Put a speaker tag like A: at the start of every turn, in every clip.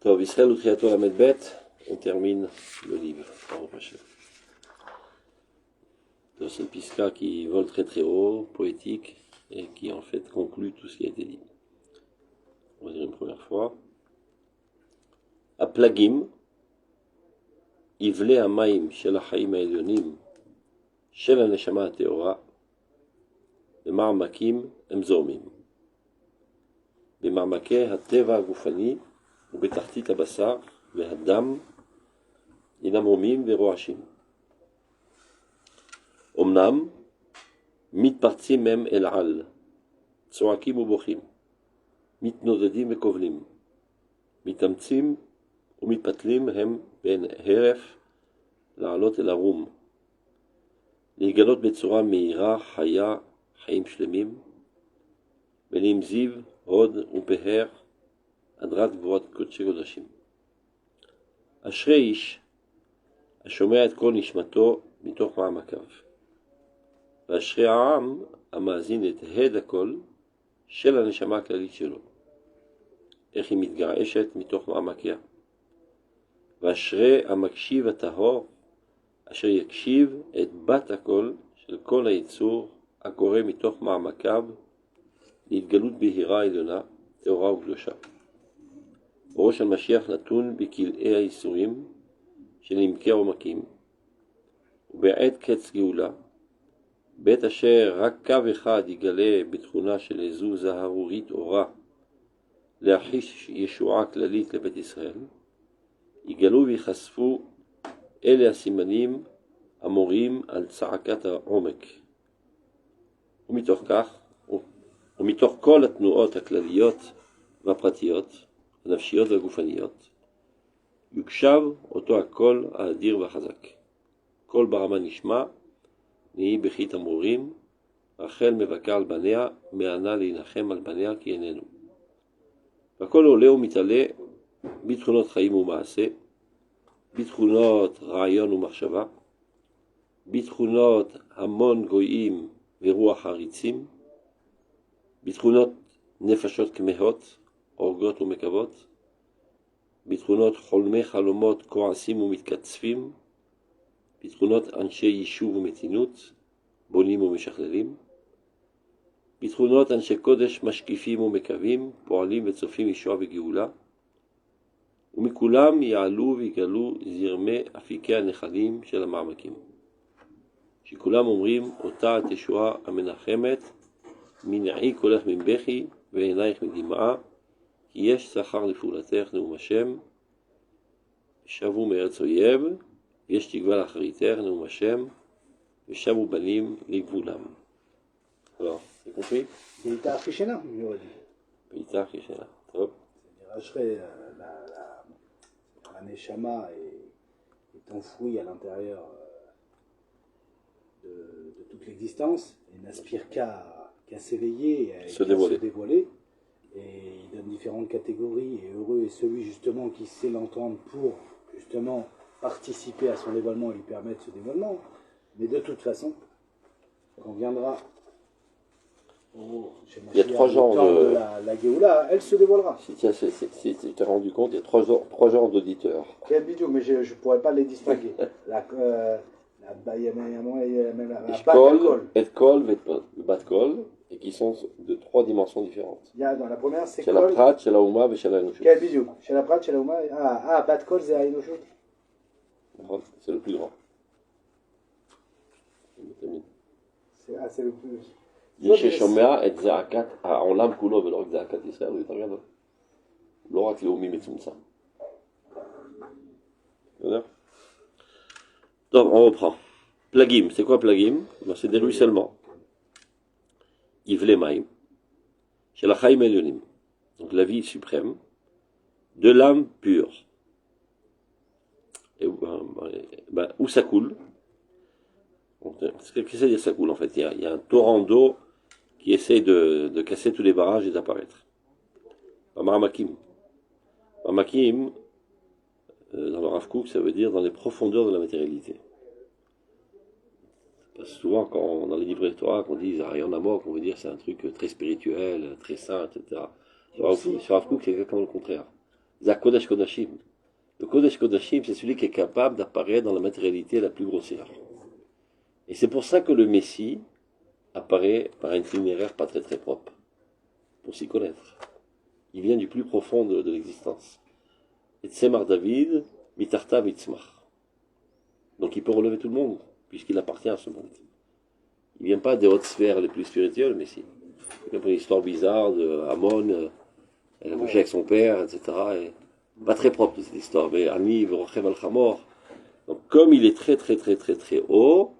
A: Tov, Israël ou Triato la Medbet, on termine le livre. C'est une pisca qui vole très très haut, poétique, et qui en fait conclut tout ce qui a été dit. On va dire une première fois. Aplagim, Ivle Amaim, Shel HaChaim HaElyonim, Shel HaNeshama HaTeora, במעמקים הם זורמים. במעמקי הטבע הגופני ובתחתית הבשר והדם אינם רומים ורועשים. אמנם מתפרצים הם אל על, צועקים ובוכים, מתנודדים וכובלים, מתאמצים ומתפתלים הם בין הרף לעלות אל הרום, להיגלות בצורה מהירה, חיה, חיים שלמים, ונעים זיו, הוד ופהר, הדרת גבוהות קודשי קודשים. אשרי איש השומע את כל נשמתו מתוך מעמקיו, ואשרי העם המאזין את הד הקול של הנשמה הכללית שלו, איך היא מתגעשת מתוך מעמקיה. ואשרי המקשיב הטהור אשר יקשיב את בת הקול של כל היצור הקורא מתוך מעמקיו להתגלות בהירה עליונה, טהורה וקדושה. אורו של משיח נתון בכלאי האיסורים של עמקי העומקים, ובעת קץ גאולה, בעת אשר רק קו אחד יגלה בתכונה של איזו זהרורית אורה להחיש ישועה כללית לבית ישראל, יגלו ויחשפו אלה הסימנים המורים על צעקת העומק. ומתוך כך, ומתוך כל התנועות הכלליות והפרטיות, הנפשיות והגופניות, יוקשב אותו הקול האדיר והחזק. קול ברמה נשמע, נהי בכי תמרורים, רחל מבקר על בניה, מענה להנחם על בניה כי איננו. והקול עולה ומתעלה בתכונות חיים ומעשה, בתכונות רעיון ומחשבה, בתכונות המון גויים ורוח הריצים, בתכונות נפשות כמהות, אורגות ומקוות, בתכונות חולמי חלומות כועסים ומתקצפים, בתכונות אנשי יישוב ומתינות, בונים ומשכללים, בתכונות אנשי קודש משקיפים ומקווים, פועלים וצופים ישועה וגאולה, ומכולם יעלו ויגלו זרמי אפיקי הנחלים של המעמקים, שכולם אומרים אותה התשועה המנחמת, מנעי קולך מבכי ועינייך מדמעה, כי יש שכר לפעולתך נאום השם, שבו מארץ אויב, יש תקווה לאחריתך נאום השם, ושבו בנים לגבולם. Alors, c'est compris?
B: בעיטה הכי שינה, il aurait dit.
A: בעיטה הכי שינה, טוב.
B: La neshama est enfouie à l'intérieur de toute l'existence et n'aspire qu'à s'éveiller, à se dévoiler. Et il donne différentes catégories, et heureux est celui justement qui sait l'entendre pour justement participer à son dévoilement et lui permettre ce dévoilement. Mais de toute façon, quand viendra
A: il y a trois genres
B: de la Géoula, elle se dévoilera.
A: Si tu t'es rendu compte, il y a trois genres d'auditeurs.
B: Quel vidéo, mais je ne pourrais pas les distinguer.
A: Etkol, Etkol, Batkol, et qui sont de trois dimensions différentes.
B: Il y a dans la première, c'est
A: chez la Prat, chez la Ouma et chez la Enoshut.
B: Quel vidéo? Chez la Prat, chez la Ouma. Batkol, c'est la Enoshut.
A: C'est le plus grand.
B: C'est le plus.
A: מי ששומע את זעקת העולם כולו ולא רק זעקת ישראל, הוא יותר גדול. לא רק לאומי מצומצם. Donc, on reprend. Plagim, c'est quoi plagim? C'est des ruissellements. Ivle maim. C'est la chaim elyonim. Donc la vie suprême de l'âme pure. Et, où ça coule? Qu'est-ce que ça veut dire ça coule en fait? Il y a un torrent d'eau qui essaie de casser tous les barrages et d'apparaître. Marmakim. Marmakim, dans le Rav Kook, ça veut dire dans les profondeurs de la matérialité. Parce que souvent, quand dans les livres de Torah, qu'on dit Arion Amok, on veut dire c'est un truc très spirituel, très saint, etc. Sur Rav Kook, c'est exactement le contraire. c'est Kodesh Kodashim. Le Kodesh Kodashim, c'est celui qui est capable d'apparaître dans la matérialité la plus grossière. Et c'est pour ça que le Messie apparaît par un itinéraire pas très très propre, pour s'y connaître. Il vient du plus profond de l'existence. Et Tzemar David, Mitarta Vitzmach. Donc il peut relever tout le monde, puisqu'il appartient à ce monde. Il ne vient pas des hautes sphères les plus spirituelles, mais si. Il vient pour une histoire bizarre de Amon, elle a couché avec son père, etc. Et pas très propre cette histoire, mais Ani, Verochev al-Chamor. Donc comme il est très très très très très haut,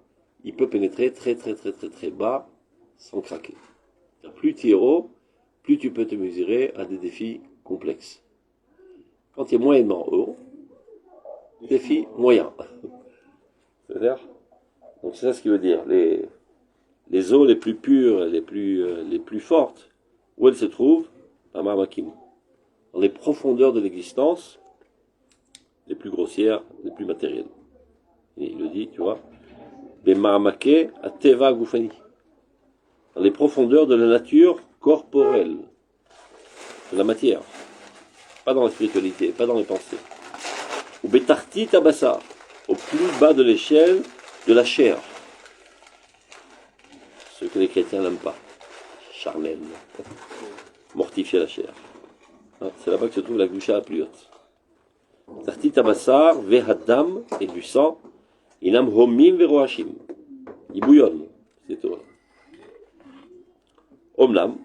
A: il peut pénétrer très très très très très bas sans craquer. Plus tu es haut, plus tu peux te mesurer à des défis complexes. Quand tu es moyennement haut, défi moyen. C'est-à-dire, donc c'est ça ce qui veut dire. Les eaux les plus pures, les plus fortes, où elles se trouvent? À Marmakim. Dans les profondeurs de l'existence, les plus grossières, les plus matérielles. Et il le dit, tu vois. Les Marmaké à Teva Goufani. Dans les profondeurs de la nature corporelle, de la matière. Pas dans la spiritualité, pas dans les pensées. Ou Betarti Tabassa, au plus bas de l'échelle de la chair. Ce que les chrétiens n'aiment pas. Charnel. Mortifier la chair. C'est là-bas que se trouve la gloucha la plus haute. Tarti Tabassar, Vehadam, et du sang, Inam Homim Verohashim. Ils bouillonnent, c'est tout. Omnam,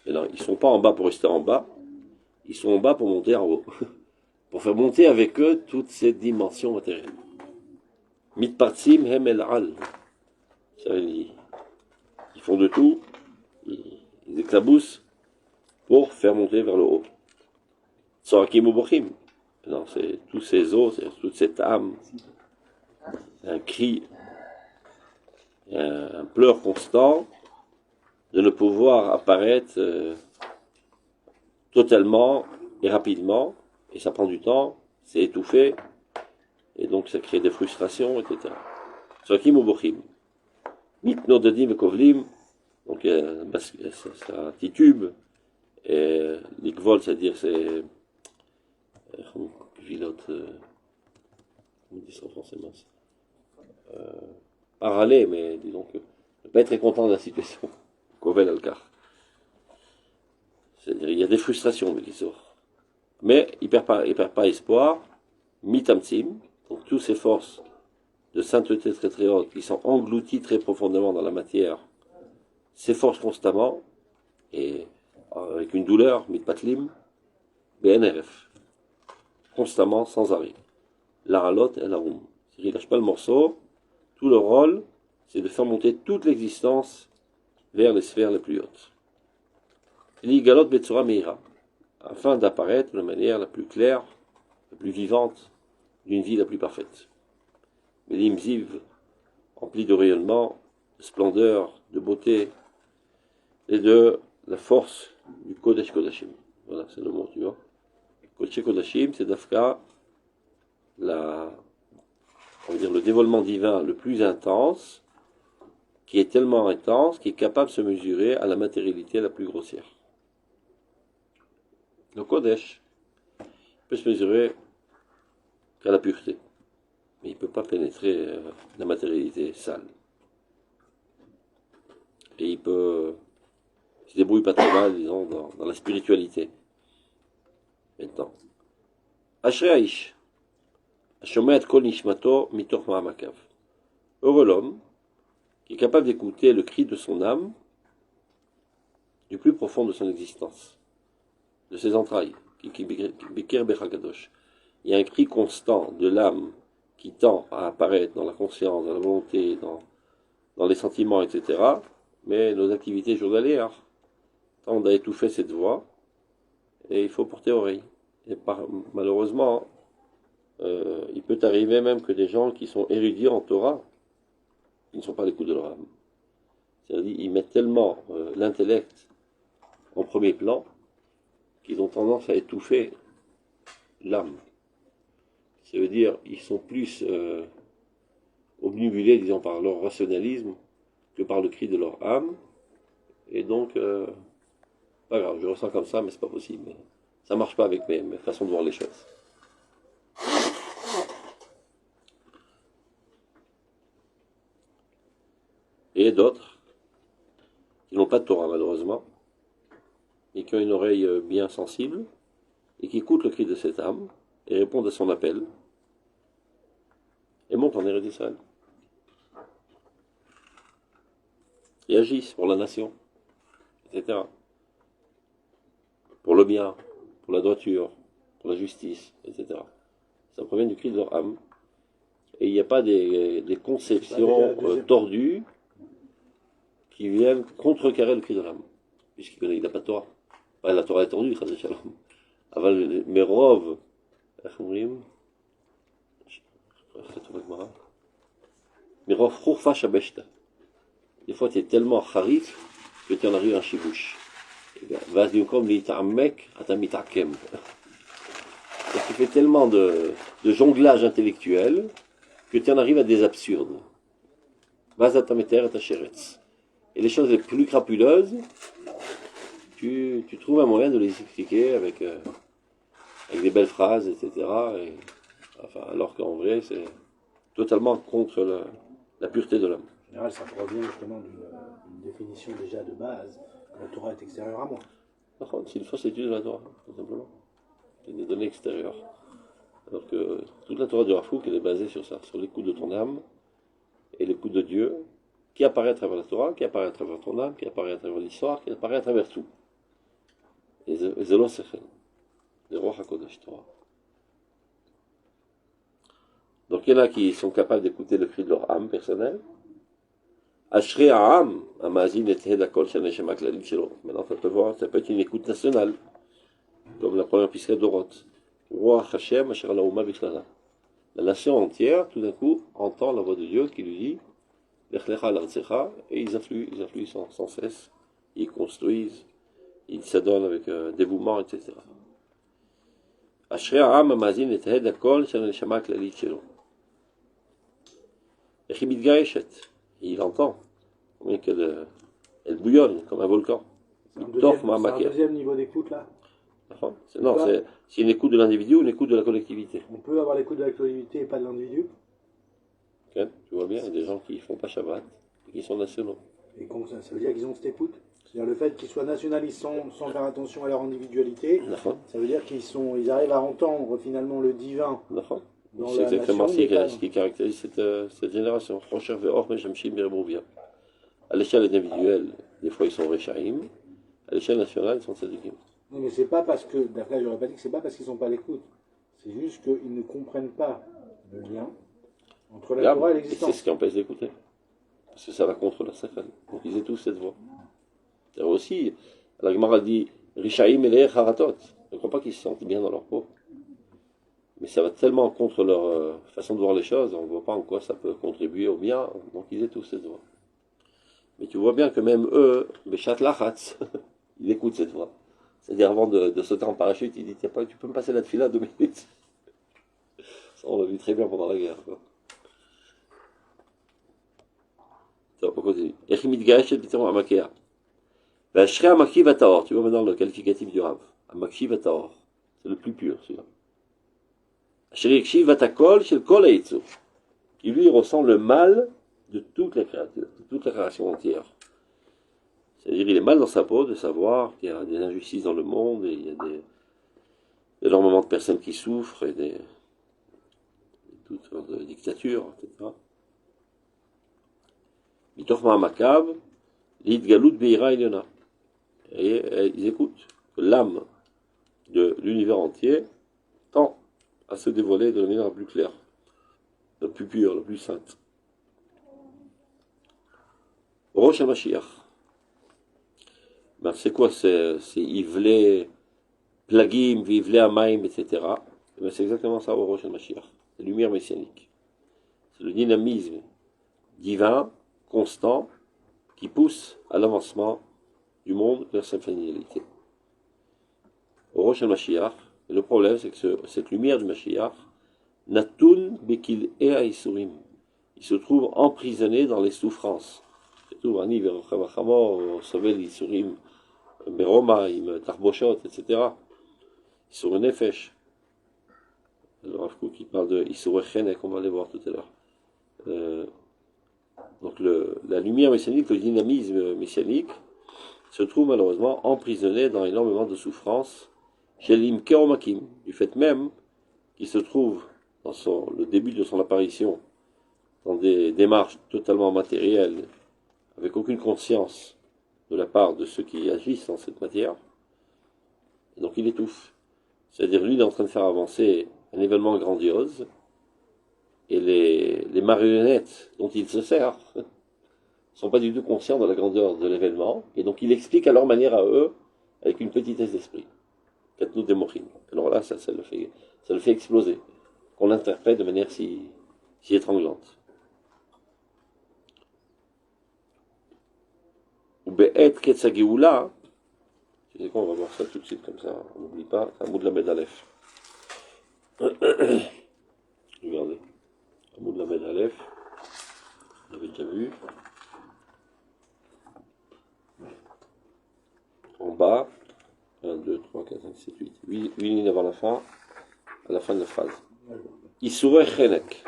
A: ils ne sont pas en bas pour rester en bas, ils sont en bas pour monter en haut. Pour faire monter avec eux toutes ces dimensions matérielles. Mitpartsim hem el al. Ça veut dire, ils font de tout, ils éclaboussent pour faire monter vers le haut. Tsorakim ou bochim. Non, c'est tous ces os, c'est toute cette âme, un cri, un pleur constant de ne pouvoir apparaître totalement et rapidement, et ça prend du temps, c'est étouffé, et donc ça crée des frustrations, etc. Tsorakim ou bochim. Mitnodadim et kovlim, donc ça titube, et l'ikvol, c'est-à-dire c'est vilote, comment on dit ça en français, mince, pas râler, mais disons que ne pas être très content de la situation. Kovel Alkar. C'est-à-dire il y a des frustrations qui sortent. Mais il perd pas espoir, mitamtsim, donc toutes ces forces de sainteté très très hautes qui sont englouties très profondément dans la matière, s'efforcent constamment, et avec une douleur, mitpatlim, BNRF, constamment, sans arrêt. L'Aralot et l'Arum. C'est-à-dire, il lâche pas le morceau, tout le rôle, c'est de faire monter toute l'existence vers les sphères les plus hautes. L'igalot Betsura Meira, afin d'apparaître de manière la plus claire, la plus vivante, d'une vie la plus parfaite. Mais l'imziv, empli de rayonnement, de splendeur, de beauté, et de la force du Kodesh Kodashim. Voilà, c'est le mot, tu vois. Kodesh Kodashim, c'est d'Afka, on va dire, le dévoilement divin le plus intense, qui est tellement intense, qui est capable de se mesurer à la matérialité la plus grossière. Le Kodesh peut se mesurer qu'à la pureté, mais il ne peut pas pénétrer la matérialité sale. Et il se débrouille pas trop mal, disons, dans la spiritualité. Maintenant. Ashrei Aish, Ashomet Kol Nishmato Mitoch Ma'amakav. Heureux l'homme qui est capable d'écouter le cri de son âme du plus profond de son existence, de ses entrailles, qui Bikir Bechagadosh. Il y a un cri constant de l'âme qui tend à apparaître dans la conscience, dans la volonté, dans les sentiments, etc. Mais nos activités journalières tendent à étouffer cette voix, et il faut porter oreille. Et malheureusement, il peut arriver même que des gens qui sont érudits en Torah, qui ne sont pas à l'écoute de leur âme. C'est-à-dire ils mettent tellement l'intellect en premier plan qu'ils ont tendance à étouffer l'âme. Ça veut dire ils sont plus obnubilés, disons, par leur rationalisme que par le cri de leur âme. Et donc, pas grave, je ressens comme ça, mais c'est pas possible. Ça ne marche pas avec mes façons de voir les choses. Et d'autres qui n'ont pas de Torah malheureusement, et qui ont une oreille bien sensible, et qui écoutent le cri de cette âme, et répondent à son appel, et montent en Eretz Israël. Et agissent pour la nation, etc. Pour le bien, pour la droiture, pour la justice, etc. Ça provient du cri de leur âme. Et il n'y a pas des conceptions tordues qui viennent contrecarrer le cri de l'âme. Puisqu'il n'a pas de Torah. La Torah est tordue, Chas Shalom. Avant le Merov, Merov Chourfa Shabeshta. Des fois, tu es tellement charif que tu en arrives à un chibouche. Vas comme l'ita'amek, atamitakem. Parce que tu fais tellement de jonglage intellectuel que tu en arrives à des absurdes. Vas atameter atacheretz. Et les choses les plus crapuleuses, tu trouves un moyen de les expliquer avec des belles phrases, etc. Alors qu'en vrai, c'est totalement contre la pureté de l'homme.
B: En général, ça provient justement d'une définition déjà de base. La Torah est extérieure à moi.
A: C'est une fausse étude de la Torah, tout simplement. C'est des données extérieures. Alors que toute la Torah du Rav Kook, elle est basée sur ça, sur l'écoute de ton âme et l'écoute de Dieu, qui apparaît à travers la Torah, qui apparaît à travers ton âme, qui apparaît à travers l'histoire, qui apparaît à travers tout. Et Zelo Sechel, le Ruach HaKodesh Torah. Donc il y en a qui sont capables d'écouter le cri de leur âme personnelle. Ashrei Ha'am, Amazin et Hedakol Shaneshama Klalim Shelo. Maintenant, ça peut être une écoute nationale, comme la première piscine d'Oroth. Ruach Hashem, Asher Laouma Bichlala. La nation entière, tout d'un coup, entend la voix de Dieu qui lui dit Lech Lecha l'Artzecha, et ils affluent sans cesse, ils construisent, ils s'adonnent avec dévouement, etc. Ashrei Ha'am, Amazin et Hedakol Shaneshama Klalim Shelo. Echimit Gaeshet. Il entend, mais elle bouillonne comme un volcan.
B: C'est un deuxième niveau d'écoute là.
A: Non, c'est une écoute de l'individu ou une écoute de la collectivité.
B: On peut avoir l'écoute de la collectivité et pas de l'individu.
A: Okay. Tu vois bien, il y a des gens qui ne font pas Shabbat et qui sont nationaux.
B: Et ça veut dire qu'ils ont cette écoute. C'est-à-dire le fait qu'ils soient nationalistes sans faire attention à leur individualité, ça veut dire qu'ils arrivent à entendre finalement le divin.
A: C'est exactement ce qui caractérise cette génération. À l'échelle individuelle, des fois ils sont Rechaïm. À l'échelle nationale, ils sont Tzadikim.
B: Non, mais c'est pas parce que, d'après j'aurais pas dit que c'est pas parce qu'ils sont pas à l'écoute. C'est juste qu'ils ne comprennent pas le lien entre la Torah et l'existence.
A: C'est ce qui empêche d'écouter. Parce que ça va contre la Sefel. Donc ils aient tous cette voix. C'est aussi, la Gemara dit Rechaïm et Haratot. Je ne crois pas qu'ils se sentent bien dans leur peau. Mais ça va tellement contre leur façon de voir les choses, on ne voit pas en quoi ça peut contribuer au bien, donc ils aient tous cette voix. Mais tu vois bien que même eux, Beshat Lachatz, ils écoutent cette voix. C'est-à-dire avant de sauter en parachute, il dit tiens, tu peux me passer la tefila 2 minutes. Ça, on l'a vu très bien pendant la guerre. Ça va pas continuer. Echimit Gaeshet B'Teron Amakea. V'Ashrei Amaki V'Taor. Tu vois maintenant le qualificatif du Rav. Amaki V'Taor. C'est le plus pur, celui-là. Qui lui ressent le mal de toute la création entière. C'est-à-dire il est mal dans sa peau de savoir qu'il y a des injustices dans le monde, et il y a énormément de personnes qui souffrent, et toutes sortes de dictatures, etc. Mitoch Ma'amakav, l'Idgalut Beira Ilyona. Et ils écoutent que l'âme de l'univers entier tend à se dévoiler de la manière la plus claire, la plus pure, la plus sainte. Rosh HaMashiach. Ben, c'est quoi? C'est Ivlé, Plagim, Ivlé Amaim, etc. Ben, c'est exactement ça au Rosh HaMashiach. C'est la lumière messianique. C'est le dynamisme divin, constant, qui pousse à l'avancement du monde vers sa finalité. Au Rosh HaMashiach, et le problème, c'est que cette lumière du Mashiach, Natun Bekil Ea Isurim, il se trouve emprisonné dans les souffrances. C'est tout, Ani Verochamachamo, Sovel Isurim, Beroma, Tarboshot, etc. Issour Nefesh. Le Rav Kook qui parle de Issour Chenek, on va aller voir tout à l'heure. Donc la lumière messianique, le dynamisme messianique, se trouve malheureusement emprisonné dans énormément de souffrances chez l'Imkeromakim, du fait même qu'il se trouve dans le début de son apparition dans des démarches totalement matérielles, avec aucune conscience de la part de ceux qui agissent dans cette matière. Et donc il étouffe. C'est-à-dire lui, il est en train de faire avancer un événement grandiose, et les marionnettes dont il se sert ne sont pas du tout conscients de la grandeur de l'événement, et donc il explique à leur manière à eux, avec une petitesse d'esprit. Katnou Demochim. Alors là, ça le fait exploser, qu'on l'interprète de manière si étranglante. Ou Be'et Ketsageoula, tu sais quoi, on va voir ça tout de suite comme ça, on n'oublie pas, Hamoud Lamed Aleph. Regardez. Hamoud Lamed Aleph, vous l'avez déjà vu. En bas, 1, 2, 3, 4, 5, 7, 8 lignes avant la fin de la phrase. Issoureh Chenek.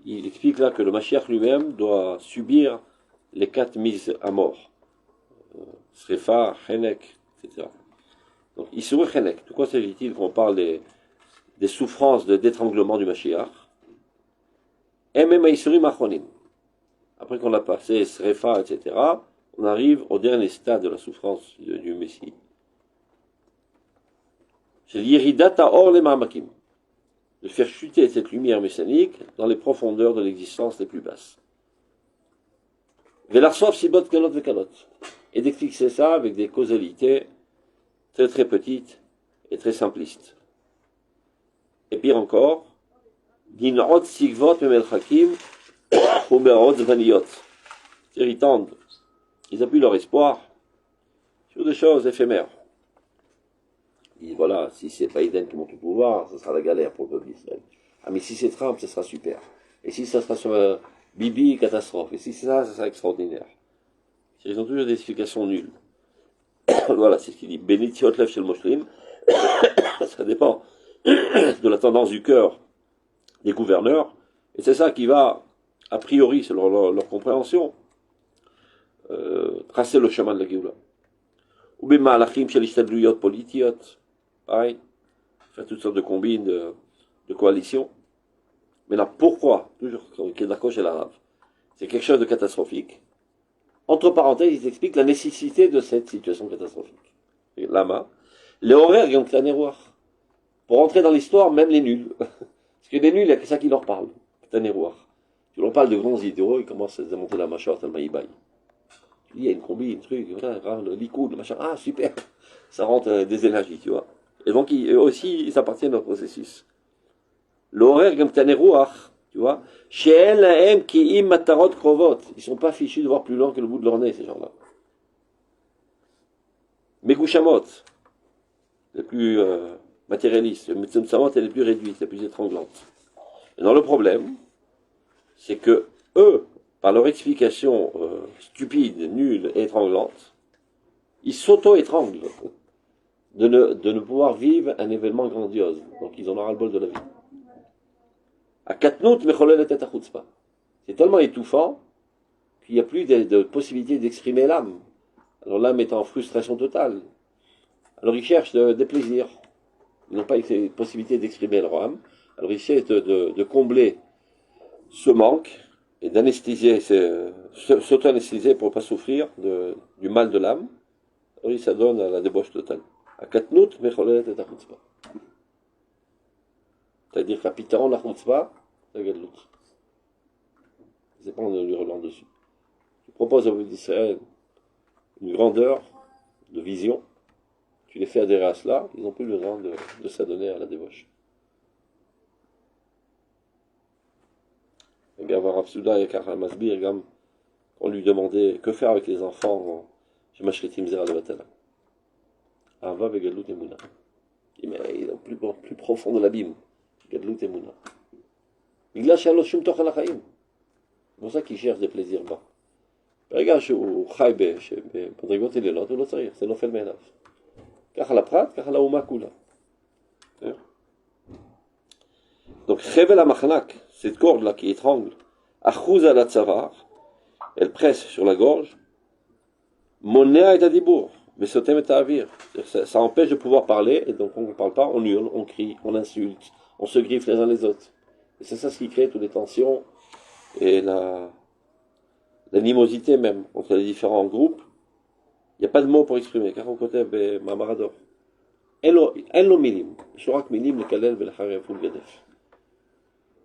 A: Il explique là que le Mashiach lui-même doit subir les 4 mises à mort. Srefa, Chenek, etc. Donc, Issoureh Chenek. De quoi s'agit-il quand on parle des souffrances d'étranglement du Mashiach? Après qu'on a passé Srefa, etc., on arrive au dernier stade de la souffrance du Messie. C'est l'Iridata Or les Ma'amakim. De faire chuter cette lumière messianique dans les profondeurs de l'existence les plus basses. Velarsof Sibot Kalot Vekalot. Et d'expliquer ça avec des causalités très très petites et très simplistes. Et pire encore, Dinrot Sigvot Memelchakim ou Merot Zvaniot. Ils tendent, ils appuient leur espoir sur des choses éphémères. Ils disent voilà, si c'est Biden qui monte au pouvoir, ce sera la galère pour le peuple d'Israël. Ah mais si c'est Trump, ce sera super. Et si ça sera sur Bibi, catastrophe. Et si c'est ça, ce sera extraordinaire. Ils ont toujours des explications nulles. Voilà, c'est ce qu'il dit. Benitiot Lev Shel Moshlim. Ça dépend de la tendance du cœur des gouverneurs. Et c'est ça qui va, a priori, selon leur compréhension, tracer le chemin de la Géoula. Ou bien Malachim Shel Ishtadluyot Politiot. Pareil. Faire toutes sortes de combines, de coalitions. Mais là, pourquoi? Toujours, Kedarko chez l'arabe. C'est quelque chose de catastrophique. Entre parenthèses, ils expliquent la nécessité de cette situation catastrophique. Lama. Les horaires, ils ont que la pour entrer dans l'histoire, même les nuls. Parce que les nuls, il y a que ça qui leur parle. Tanéroir. Tu leur parles de grands idéaux, ils commencent à démonter la mâchoire, tellement ils baillent. Il y a une combi, un truc, voilà, le Likoud, le machin, ah super, ça rentre des énergies, tu vois. Et donc, eux aussi, ils appartiennent au processus. L'horaire, comme Tanéroir, tu vois. Chez elle, qui im matarot krovot. Ils sont pas fichus de voir plus loin que le bout de leur nez, ces gens-là. Megushamot, les plus matérialistes. Le Metzemsamot, elle est les plus réduite, les plus étranglante. Et dans le problème, c'est que eux, par leur explication stupide, nulle et étranglante, ils s'auto-étranglent de ne pouvoir vivre un événement grandiose. Donc ils en ont ras-le-bol de la vie. À Katnout, Mecholel et Chutzpah. C'est tellement étouffant qu'il n'y a plus de possibilité d'exprimer l'âme. Alors l'âme est en frustration totale. Alors ils cherchent des plaisirs. Ils n'ont pas la possibilité d'exprimer leur âme. Alors ils essaient de combler ce manque et d'anesthésier, s'auto-anesthésier pour ne pas souffrir du mal de l'âme. Alors ils s'adonnent à la débauche totale. À Katnout, Mecholel et Chutzpah. C'est-à-dire qu'à Pitaron, la Chutzpah, regarde l'autre. C'est pas en lui relant dessus. Tu proposes au peuple d'Israël une grandeur de vision, tu les fais adhérer à cela, ils n'ont plus besoin de s'adonner à la débauche. Regarde, Rav Souda et Karl Masbir, on lui demandait que faire avec les enfants chez Mashretim Zera de Batala. Ava Vegadlut Emouna. Il est au plus profond de l'abîme. Gadlut Emouna. C'est pour ça qu'il cherche des plaisirs bas. ברגע שהוא חי במדרגות עליונות, הוא לא צריך, זה נופל מעיניו. ככה לפרט, ככה לאומה כולה. Donc, Chevel Amachnak, cette corde-là qui étrangle, Achouz al Tzavar, elle presse sur la gorge, Monea et Adibour, mais ce thème est à avir. Ça empêche de pouvoir parler, et donc on ne parle pas, on hurle, on crie, on insulte, on se griffe les uns les autres. Et c'est ça ce qui crée toutes les tensions et l'animosité même entre les différents groupes. Il n'y a pas de mots pour exprimer, car on côté Mamarador. En lo milim, Shorak milim le kalel velachareful gadef.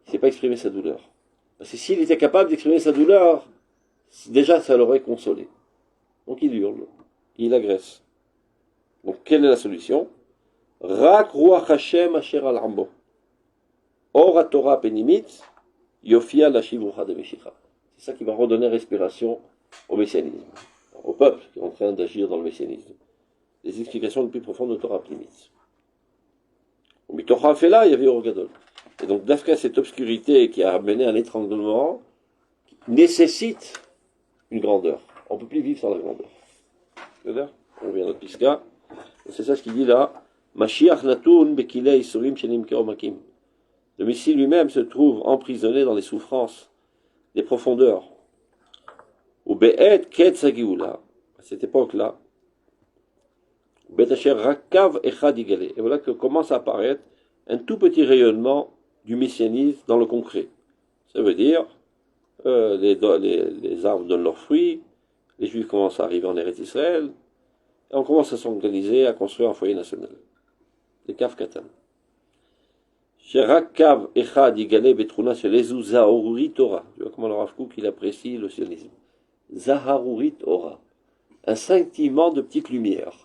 A: Il ne sait pas exprimer sa douleur. Parce que s'il était capable d'exprimer sa douleur, déjà ça l'aurait consolé. Donc il hurle, il agresse. Donc quelle est la solution? Rak ruach Hashem asher al ambo. Or Torah penimit, yofia la shivrucha de Meshicha. C'est ça qui va redonner respiration au messianisme, au peuple qui est en train d'agir dans le messianisme. Les explications les plus profondes de Torah penimit. Au Mitocha fait là, il y avait Orgadol. Et donc d'après cette obscurité qui a amené un étranglement, nécessite une grandeur. On ne peut plus vivre sans la grandeur. C'est-à-dire, on revient à notre Piska. C'est ça ce qu'il dit là. Mashiach natun bekilei isurim shenim keomakim. Le Messie lui-même se trouve emprisonné dans les souffrances des profondeurs. Ou be'et ket sagioula. À cette époque-là, be'et asher rakav echad igale. Et voilà que commence à apparaître un tout petit rayonnement du messianisme dans le concret. Ça veut dire, les arbres donnent leurs fruits, les Juifs commencent à arriver en Eretz Israël, et on commence à s'organiser, à construire un foyer national. Les Kav Katan. Sherak Kav Echad Yigale Betrouna Shelezu Zaharuri Torah. Tu vois comment le Rav Kook il apprécie le sionisme. Zaharuri Torah. Un scintillement de petites lumières.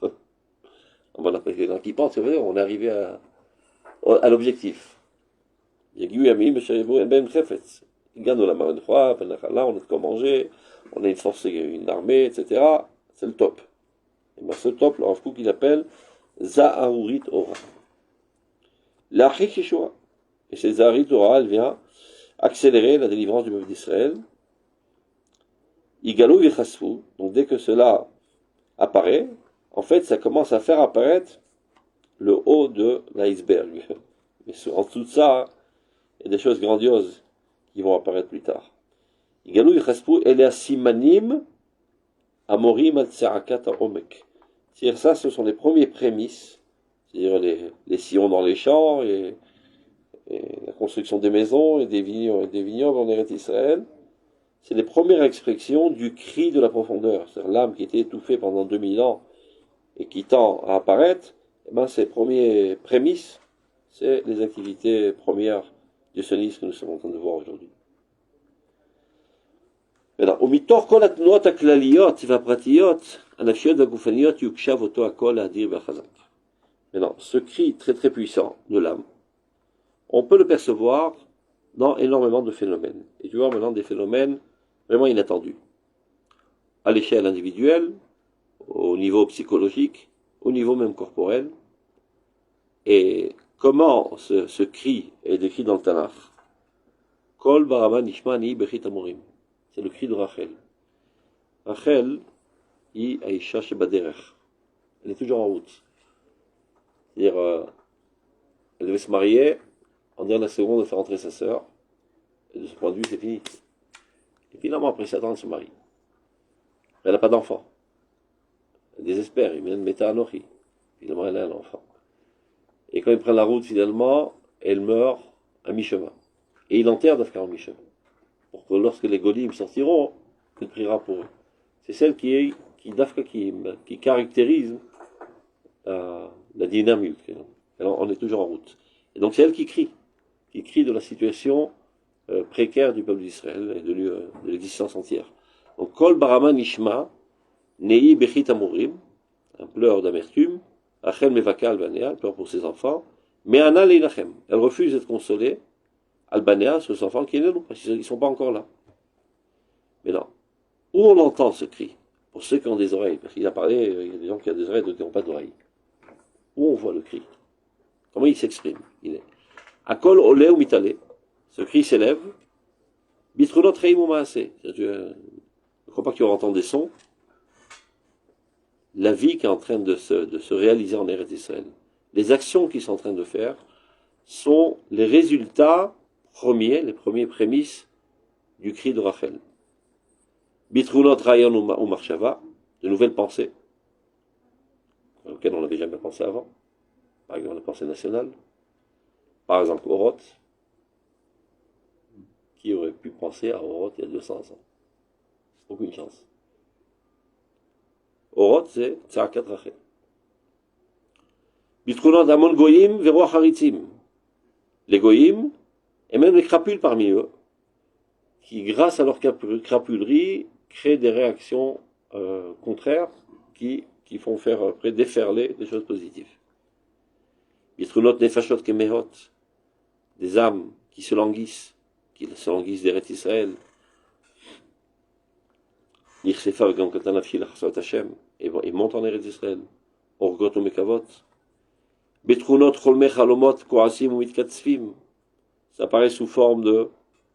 A: On va l'apprécier dans qui pense, on est arrivé à l'objectif. Yagiou Yamim Besharebu Ben Chefetz. Ils gagnent la marine froide, là, on a de quoi manger, on a une force, une armée, etc. C'est le top. Et bien ce top, le Rav Kook il appelle Zaharurit Ora. L'Achik Yeshua. Et cette Zaharurit Ora, elle vient accélérer la délivrance du peuple d'Israël. Igalou Yechasfu. Donc dès que cela apparaît, en fait, ça commence à faire apparaître le haut de l'iceberg. Mais en dessous de ça, il y a des choses grandioses qui vont apparaître plus tard. Igalou Yechasfu, Elea Simanim Amorim al Tsarakat Omek. C'est-à-dire ça, ce sont les premiers prémices, c'est-à-dire les sillons dans les champs et la construction des maisons et des vignobles en Eretz Israël. C'est les premières expressions du cri de la profondeur. C'est-à-dire l'âme qui était étouffée pendant 2000 ans et qui tend à apparaître. Eh ben, ces premiers prémices, c'est les activités premières du sionisme que nous sommes en train de voir aujourd'hui. Maintenant, ומתוך כל התנועות הכלליות והפרטיות, הנפשיות והגופניות יוקשב אותו הקול האדיר והחזק. Maintenant, ce cri très très puissant de l'âme, on peut le percevoir dans énormément de phénomènes. Et tu vois maintenant des phénomènes vraiment inattendus. À l'échelle individuelle, au niveau psychologique, au niveau même corporel. Et comment ce cri est décrit dans le Tanakh? Kol barama nishmani bechit amorim. C'est le cri de Rachel. Rachel, hi aisha shebaderech. Elle est toujours en route. C'est-à-dire, elle devait se marier, en dernière seconde de faire entrer sa sœur, et de ce point de vue, c'est fini. Et finalement, après 7 ans, elle se marie. Elle n'a pas d'enfant. Elle désespère, il mène Meta Anochi. Finalement, elle a un enfant. Et quand ils prennent la route, finalement, elle meurt à mi-chemin. Et il enterre Dafka en mi-chemin. Pour que lorsque les Golim sortiront, elle priera pour eux. C'est celle qui caractérise la dynamique. Alors, on est toujours en route. Et donc c'est elle qui crie de la situation précaire du peuple d'Israël et de l'existence entière. Donc Kol Barama Nishma, Nei Bechit Amurim, un pleur d'amertume, Achel Mevaka Albanea, pleur pour ses enfants, mais Anna Leinachem, elle refuse d'être consolée, Albanea, sur ses enfants qui est là, parce qu'ils ne sont pas encore là. Mais non, où on entend ce cri, pour ceux qui ont des oreilles, parce qu'il a parlé, il y a des gens qui ont des oreilles, d'autres qui n'ont pas d'oreilles. Où on voit le cri? Comment il s'exprime? Il est Akol Olé ou Mitale, ce cri s'élève, Bitrunot Reim ou Maasé, je ne crois pas qu'il y aura entendre des sons. La vie qui est en train de se réaliser en Eretz Israël, les actions qu'ils sont en train de faire, sont les résultats premiers, les premiers prémices du cri de Rachel. Bitrunot Rayon ou Marshava, de nouvelles pensées, auxquelles on n'avait jamais pensé avant. Par exemple, la pensée nationale. Par exemple, Oroth. Qui aurait pu penser à Oroth il y a 200 ans? Aucune chance. Oroth, c'est Tzakat Rachel. Bitrunot Amon Goyim Veroach Haritzim. Les Goyim, et même les crapules parmi eux, qui, grâce à leur crapulerie, créent des réactions contraires qui font faire après déferler des choses positives. Bitrunot Nefashot Kemehot, des âmes qui se languissent d'Eretz Israël. Nirsefa Gam Katanafshi Lachsot Hashem, et montent en Eretz Israël. Orgot ou Mekavot. Betrunot Cholmeh Chalomot Koasim ou Mitkatzfim. Ça apparaît sous forme de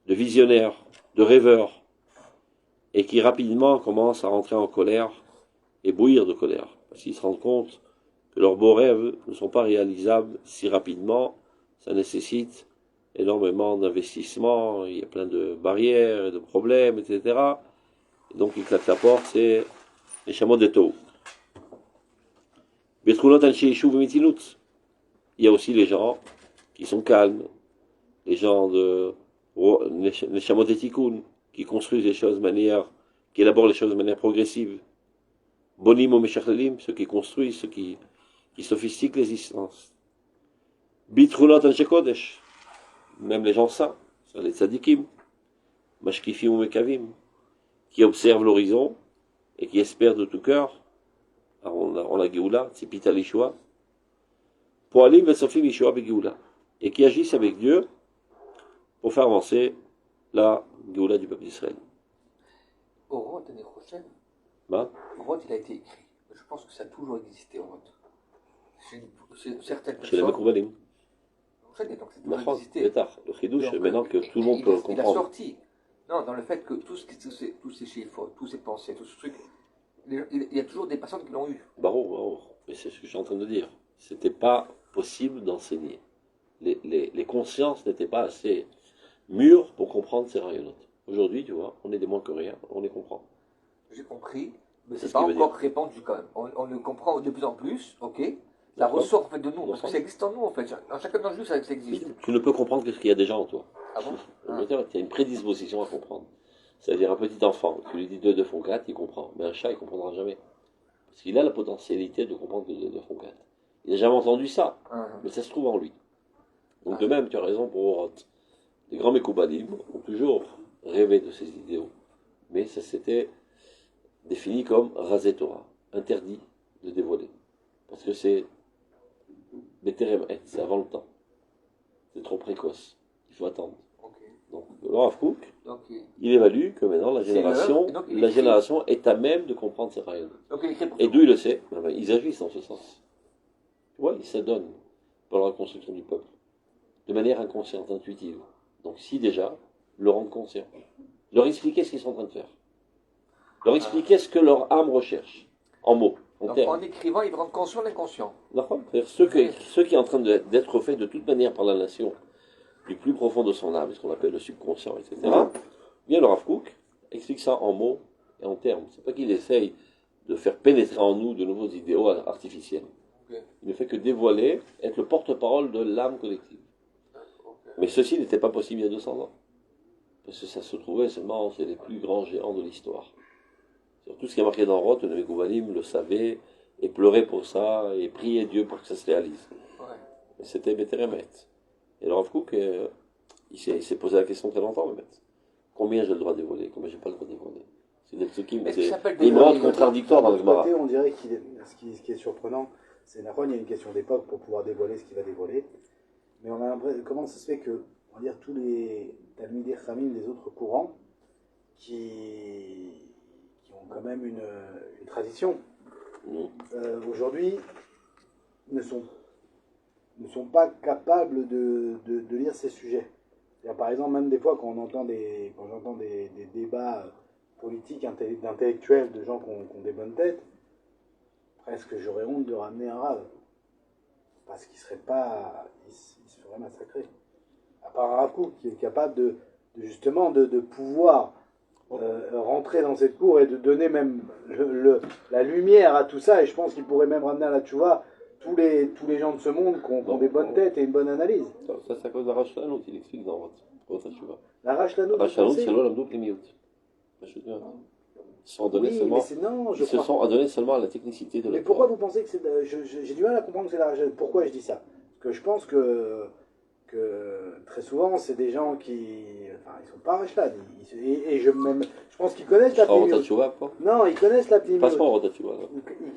A: visionnaires, de rêveurs, et qui rapidement commencent à rentrer en colère et bouillir de colère, parce qu'ils se rendent compte que leurs beaux rêves ne sont pas réalisables si rapidement. Ça nécessite énormément d'investissements, il y a plein de barrières et de problèmes, etc. Et donc ils claquent la porte, c'est les chameaux des taux. Betrunot Anshe Yeshuv Mitinut. Il y a aussi les gens qui sont calmes, les gens les chameaux des Tikkun, qui construisent les choses de manière, qui élaborent les choses de manière progressive. Bonim ou Meshachlelim, ceux qui construisent, ceux qui sophistiquent l'existence. Bitrunot Anshe Kodesh. Même les gens saints, les tzadikim, mashkifim ou mekavim, qui observent l'horizon et qui espèrent de tout cœur, on la Géoula, c'est Pita l'Ishua, Poalim Vesofim Ishua Begéoula, et qui agissent avec Dieu pour faire avancer la Géoula du peuple d'Israël.
C: Oroth, l'année prochaine,
A: Bah
C: Oroth, il a été écrit. Je pense que ça a toujours existé, Oroth. Chez certaines personnes.
A: Chez les Mekoubalim. Le chidouche, maintenant que tout le monde peut comprendre.
C: Il a sorti. Non, dans le fait que tous ces chiffres, tous ces pensées, tout ce truc, il y a toujours des personnes qui l'ont eu.
A: Barour. Mais c'est ce que je suis en train de dire. C'était pas possible d'enseigner. Les consciences n'étaient pas assez mûres pour comprendre ces rayonnotes. Aujourd'hui, tu vois, on est des moins que rien, on les comprend.
C: J'ai compris, mais c'est pas encore répandu quand même. On le comprend de plus en plus, ok. Ça ressort en fait de nous, parce que ça existe en nous en fait. En chacun d'entre nous, ça existe.
A: Tu ne peux comprendre que ce qu'il y a déjà en toi.
C: Ah bon?
A: Tu as une prédisposition à comprendre. C'est-à-dire un petit enfant, tu lui dis 2 font 4, il comprend. Mais un chat, il ne comprendra jamais. Parce qu'il a la potentialité de comprendre que 2 font 4. Il n'a jamais entendu ça, mais ça se trouve en lui. Donc de même, tu as raison pour Oroth. Les grands Mekoubalim ont toujours rêvé de ces idéaux. Mais ça s'était défini comme Razé Torah, interdit de dévoiler. Parce que c'est Beterem Et, c'est avant le temps. C'est trop précoce. Il faut attendre.
C: Okay.
A: Donc, le Rav Kook, il évalue que maintenant la génération est à même de comprendre ces rayons. Et d'où il le sait? Ils agissent en ce sens. Tu vois, ils s'adonnent pour la reconstruction du peuple. De manière inconsciente, intuitive. Donc, si déjà, le rendre conscient. Leur expliquer ce qu'ils sont en train de faire. Leur expliquer ce que leur âme recherche. En mots.
C: En écrivant, ils rendent conscient l'inconscient.
A: C'est-à-dire ceux qui sont en train d'être faits de toute manière par la nation, du plus profond de son âme, ce qu'on appelle le subconscient, etc. Bien le Rav Kook explique ça en mots et en termes. C'est pas qu'il essaye de faire pénétrer en nous de nouveaux idéaux artificiels. Okay. Il ne fait que dévoiler, être le porte-parole de l'âme collective. Okay. Mais ceci n'était pas possible il y a 200 ans. Parce que ça se trouvait seulement chez les plus grands géants de l'histoire. Tout ce qui est marqué dans Roth, le Mekoubalim le savait, et pleurait pour ça, et priait Dieu pour que ça se réalise. Ouais. Mais c'était Beteremet. Et le Rav Kook, il s'est posé la question très longtemps, le maître. Combien j'ai le droit de dévoiler? Combien j'ai pas le droit de dévoiler? C'est des psukim, des modes contradictoires dans le Gemara.
B: On dirait ce qui est surprenant, c'est il y a une question d'époque pour pouvoir dévoiler ce qu'il va dévoiler. Mais on a l'impression, comment ça se fait que, on va dire, tous les Talmidei Chachamim des autres courants, qui ont quand même une tradition, aujourd'hui, ne sont pas capables de lire ces sujets. Par exemple, même des fois, quand j'entends des débats politiques, d'intellectuels, de gens qui ont des bonnes têtes, presque j'aurais honte de ramener un rave. Parce qu'il ne se ferait serait massacré. À part un Rav Kook qui est capable justement de pouvoir rentrer dans cette cour et de donner même la lumière à tout ça, et je pense qu'il pourrait même ramener à la tchouva tous les gens de ce monde qui ont des bonnes têtes et une bonne analyse.
A: Ça c'est à cause de Rachlanot, il explique dans votre tchouva.
B: La Rachlanot,
A: c'est l'Olamdo Plémiout. Ils se sont adonnés seulement à la technicité de la.
B: Mais pourquoi vous pensez que c'est... J'ai du mal à comprendre que c'est la Rachlanot. Pourquoi je dis ça? Parce que je pense que très souvent, c'est des gens qui... Enfin, ils sont pas Rachlan. Et je pense qu'ils connaissent la Plémiout. Non, ils connaissent la Plémiout.
A: Passe-moi en Rotatchouva.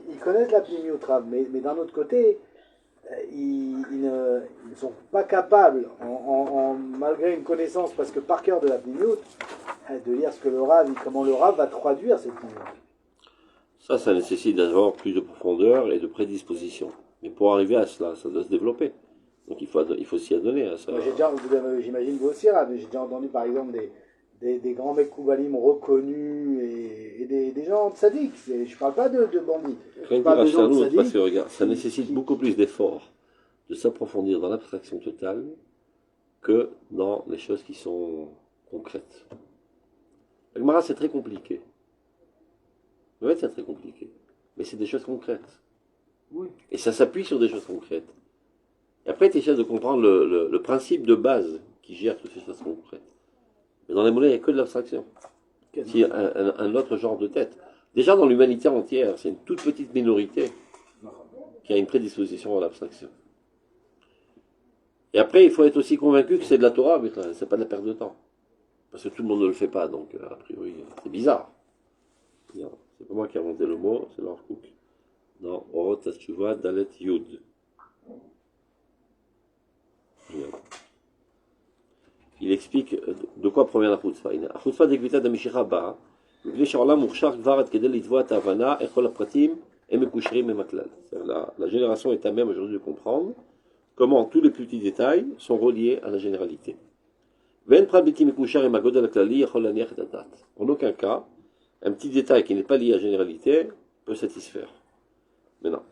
B: Ils connaissent la Plémiout, mais d'un autre côté, ils ne sont pas capables, malgré une connaissance presque par cœur de la Plémiout, de lire ce que comment le Rav va traduire cette Plémiout.
A: Ça nécessite d'avoir plus de profondeur et de prédisposition. Mais pour arriver à cela, ça doit se développer. Donc il faut s'y adonner à ça.
B: J'imagine vous aussi, mais j'ai déjà entendu par exemple des grands mecs Koubalim reconnus et des gens tzaddik. Je parle pas de bandits.
A: Parce que regarde, ça nécessite beaucoup plus d'efforts de s'approfondir dans l'abstraction totale que dans les choses qui sont concrètes. La Gemara, c'est très compliqué. En fait, c'est très compliqué. Mais c'est des choses concrètes.
B: Oui.
A: Et ça s'appuie sur des choses concrètes. Et après, tu essaies de comprendre le principe de base qui gère toutes ces choses concrètes. Mais dans les mollets, il n'y a que de l'abstraction. C'est un autre genre de tête. Déjà, dans l'humanité entière, c'est une toute petite minorité qui a une prédisposition à l'abstraction. Et après, il faut être aussi convaincu que c'est de la Torah, mais c'est pas de la perte de temps. Parce que tout le monde ne le fait pas, donc a priori, c'est bizarre. C'est pas moi qui ai inventé le mot, c'est Rav Kook. Dans Orot Teshuvah Dalet Yud. Il explique de quoi provient la chutzpah. La chutzpah d'Egvita de Mishicha Ba, la génération est à même aujourd'hui de comprendre comment tous les petits détails sont reliés à la généralité. En aucun cas, un petit détail qui n'est pas lié à la généralité peut satisfaire. Maintenant,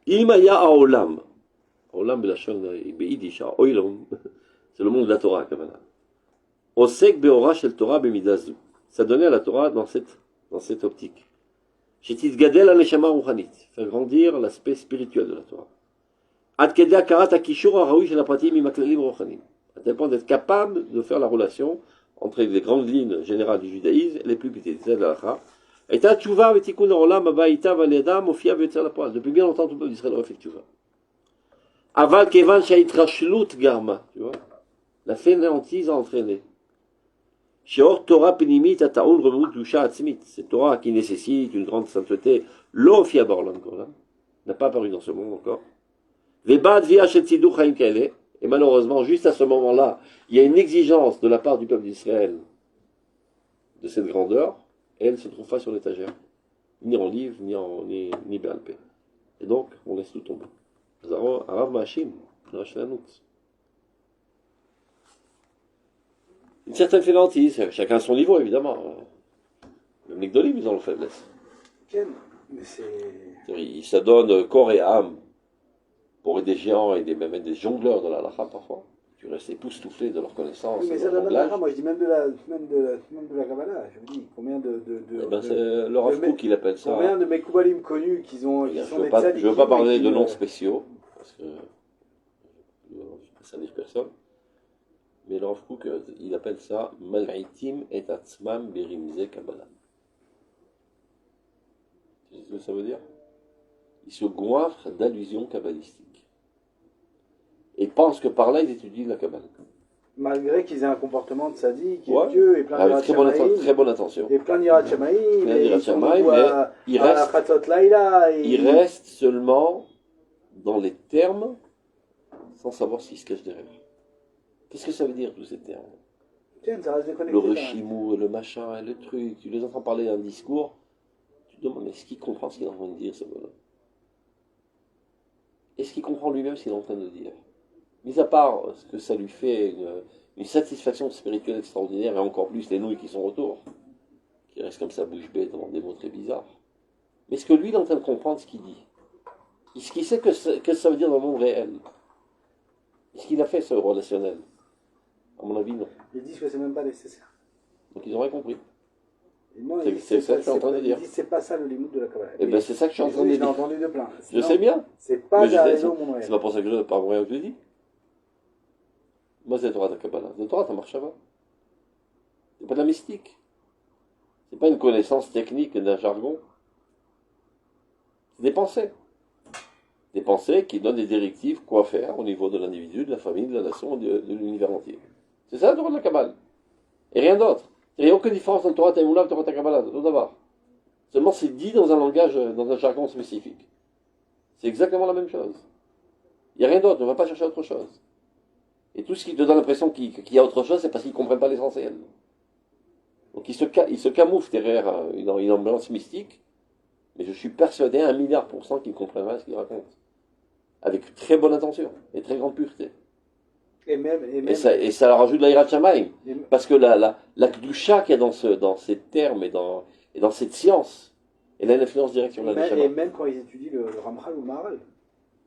A: Imaya Aolam, Olam Belashon Be'idish, Oilom, c'est le monde de la Torah, Kavana. Osek Beora Shel Torah Bemidazu. Ça donnait à la Torah dans cette optique. Shetit Gadel Aneshama Ruchanit, faire grandir l'aspect spirituel de la Torah. Ad Kedea Karat Akishur Araoui Shel Apratim Imaklalim Ruchanim. À tel point d'être capable de faire la relation entre les grandes lignes générales du judaïsme et les plus petites, c'est la halakha. Et ta tchouva vetikun olam abaïta valeda mofia vetzar la poil. Depuis bien longtemps, tout le peuple d'Israël aurait fait tchouva. Aval kevan shaitrashlut garma, tu vois. La fainéantise a entraîné. Sheor Torah penimit ataoul remut dusha atzmit. C'est Torah qui nécessite une grande sainteté. Lo fia borlam kolam. N'a pas apparu dans ce monde encore. Vebad via shel tzidou chaim kele. Et malheureusement, juste à ce moment-là, il y a une exigence de la part du peuple d'Israël de cette grandeur, et elle ne se trouve pas sur l'étagère, ni en livre, ni Béalpé. Et donc, on laisse tout tomber. Arav Machim, une certaine fainéantise, chacun à son niveau, évidemment. Le Migdolim, ils ont la faiblesse. Ils s'adonnent corps et âme pour des géants et même des jongleurs de la halakha parfois. Tu restes époustouflé de leur connaissance. Oui,
B: mais ça donne la halakha, moi je dis même de la Kabbalah. Je me dis, combien
A: c'est le Rav Kook qui appelle ça.
B: Combien de Mekoubalim connus qui sont des tzadikim.
A: Je ne veux pas parler de noms spéciaux, parce que je ne veux pas salir personne. Mais le Rav Kook, il appelle ça Mal'itim et Atzmam Berimze Kabbalah. Tu sais ce que ça veut dire? Il se goinfre d'allusions kabbalistiques. Et pense que par là, ils étudient la Kabbale.
B: Malgré qu'ils aient un comportement de sadique, pieux et plein
A: avec très bonne attention.
B: Et plein d'Yirat Shamaïm, mais
A: il reste seulement dans les termes sans savoir ce qui se cache derrière. Qu'est-ce que ça veut dire tous ces termes? Le rechimou, le machin, le truc, tu les entends parler d'un discours, tu te demandes, est-ce qu'il comprend ce qu'il est en train de dire, ce bonhomme? Est-ce qu'il comprend lui-même ce qu'il est en train de dire? Mis à part ce que ça lui fait une satisfaction spirituelle extraordinaire, et encore plus les nouilles qui sont autour, qui restent comme ça bouche bée devant des mots très bizarres. Mais est-ce que lui il est en train de comprendre ce qu'il dit? Est-ce qu'il sait que ça veut dire dans le monde réel? Est-ce qu'il a fait ce relationnel? À mon avis, non.
B: Ils disent que c'est même pas nécessaire.
A: Donc ils ont rien compris.
B: C'est
A: ça que je suis en train de dire.
B: Ils disent c'est pas ça le limite de la Kabbalah.
A: Eh bien, c'est ça que je suis en train de dire.
B: J'ai entendu de plein.
A: Je sais bien.
B: C'est pas la raison, mon
A: c'est pas pour ça que je par moyen que je le dis. Moi, c'est la Torah de la Kabbalah. La Torah, ça marche pas. C'est pas de la mystique. C'est pas une connaissance technique d'un jargon. C'est des pensées. Des pensées qui donnent des directives, quoi faire au niveau de l'individu, de la famille, de la nation, de l'univers entier. C'est ça la Torah de la Kabbalah. Et rien d'autre. Il n'y a aucune différence entre Torah Taïmoula et Torah Kabbalah, tout d'abord. Seulement c'est dit dans un langage, dans un jargon spécifique. C'est exactement la même chose. Il n'y a rien d'autre, on ne va pas chercher autre chose. Et tout ce qui te donne l'impression qu'il y a autre chose, c'est parce qu'ils ne comprennent pas l'essentiel. Donc ils se camouflent derrière une ambiance mystique, mais je suis persuadé à 1 000 000 % qu'ils comprennent pas ce qu'ils racontent. Avec très bonne intention et très grande pureté. Et ça leur rajoute de l'Aïrat Shamaïm. Parce que la Kedusha qu'il y a dans ces termes et dans cette science, elle a une influence directe sur la Neshama.
B: Et même quand ils étudient le Ramchal ou le Maharal,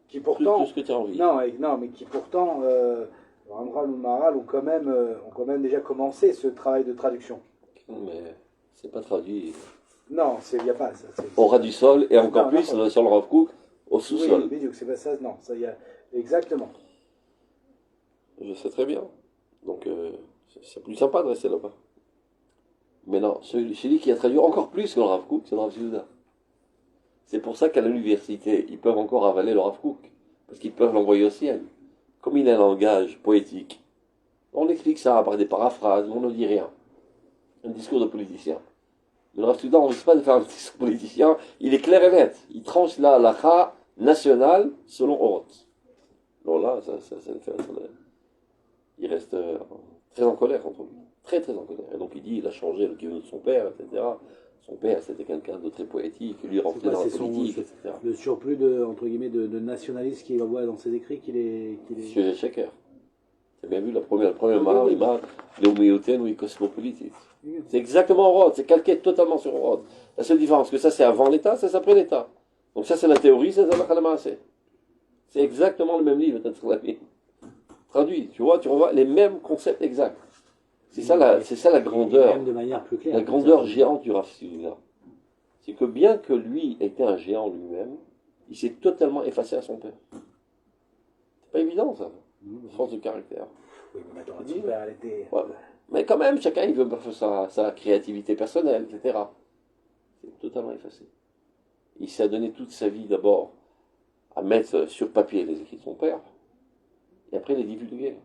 B: qui pourtant...
A: Tout ce que tu as envie.
B: Non, mais qui pourtant, le Ramchal ou le Maharal ont quand même déjà commencé ce travail de traduction.
A: Mais c'est pas traduit.
B: Non, il n'y a pas ça.
A: Au ras du sol, et encore plus sur le Rav Kook, au sous-sol.
B: Oui, c'est pas ça, non, ça y a... Exactement.
A: Je sais très bien. Donc, c'est plus sympa de rester là-bas. Mais non, celui qui a traduit encore plus que le Rav Kook, c'est le Rav Zouda. C'est pour ça qu'à l'université, ils peuvent encore avaler le Rav Kook. Parce qu'ils peuvent l'envoyer au ciel. Comme il a un langage poétique, on explique ça par des paraphrases, mais on ne dit rien. Un discours de politicien. Mais le Rav Zouda, on ne risque pas de faire un discours politicien. Il est clair et net. Il tranche la halakha nationale selon Oroth. Donc là, ça le fait. Il reste très en colère contre lui. Très très en colère. Et donc il dit, il a changé le kivon de son père, etc. Son père, c'était quelqu'un de très poétique, lui rentrait dans la politique, etc.
B: Le surplus de, entre guillemets, de nationalisme qu'il voit dans ses écrits qu'il est...
A: Monsieur Sheker. Tu as bien vu la première marque, l'homéothène ou cosmopolitique. C'est exactement Roth, c'est calqué totalement sur Roth. La seule différence, que ça c'est avant l'État, ça c'est après l'État. Donc ça c'est la théorie, ça c'est la Khalamassé. C'est exactement le même livre, traduit, tu revois les mêmes concepts exacts. C'est ça la grandeur.
B: Même de manière plus claire.
A: La grandeur géante du Rav Zouda. C'est que bien que lui était un géant lui-même, il s'est totalement effacé à son père. C'est pas évident ça, force de caractère.
B: Oui, mais attends, son père, elle était...
A: Ouais, mais quand même, chacun il veut sa créativité personnelle, etc. C'est totalement effacé. Il s'est donné toute sa vie d'abord à mettre sur papier les écrits de son père, et après les divulguer,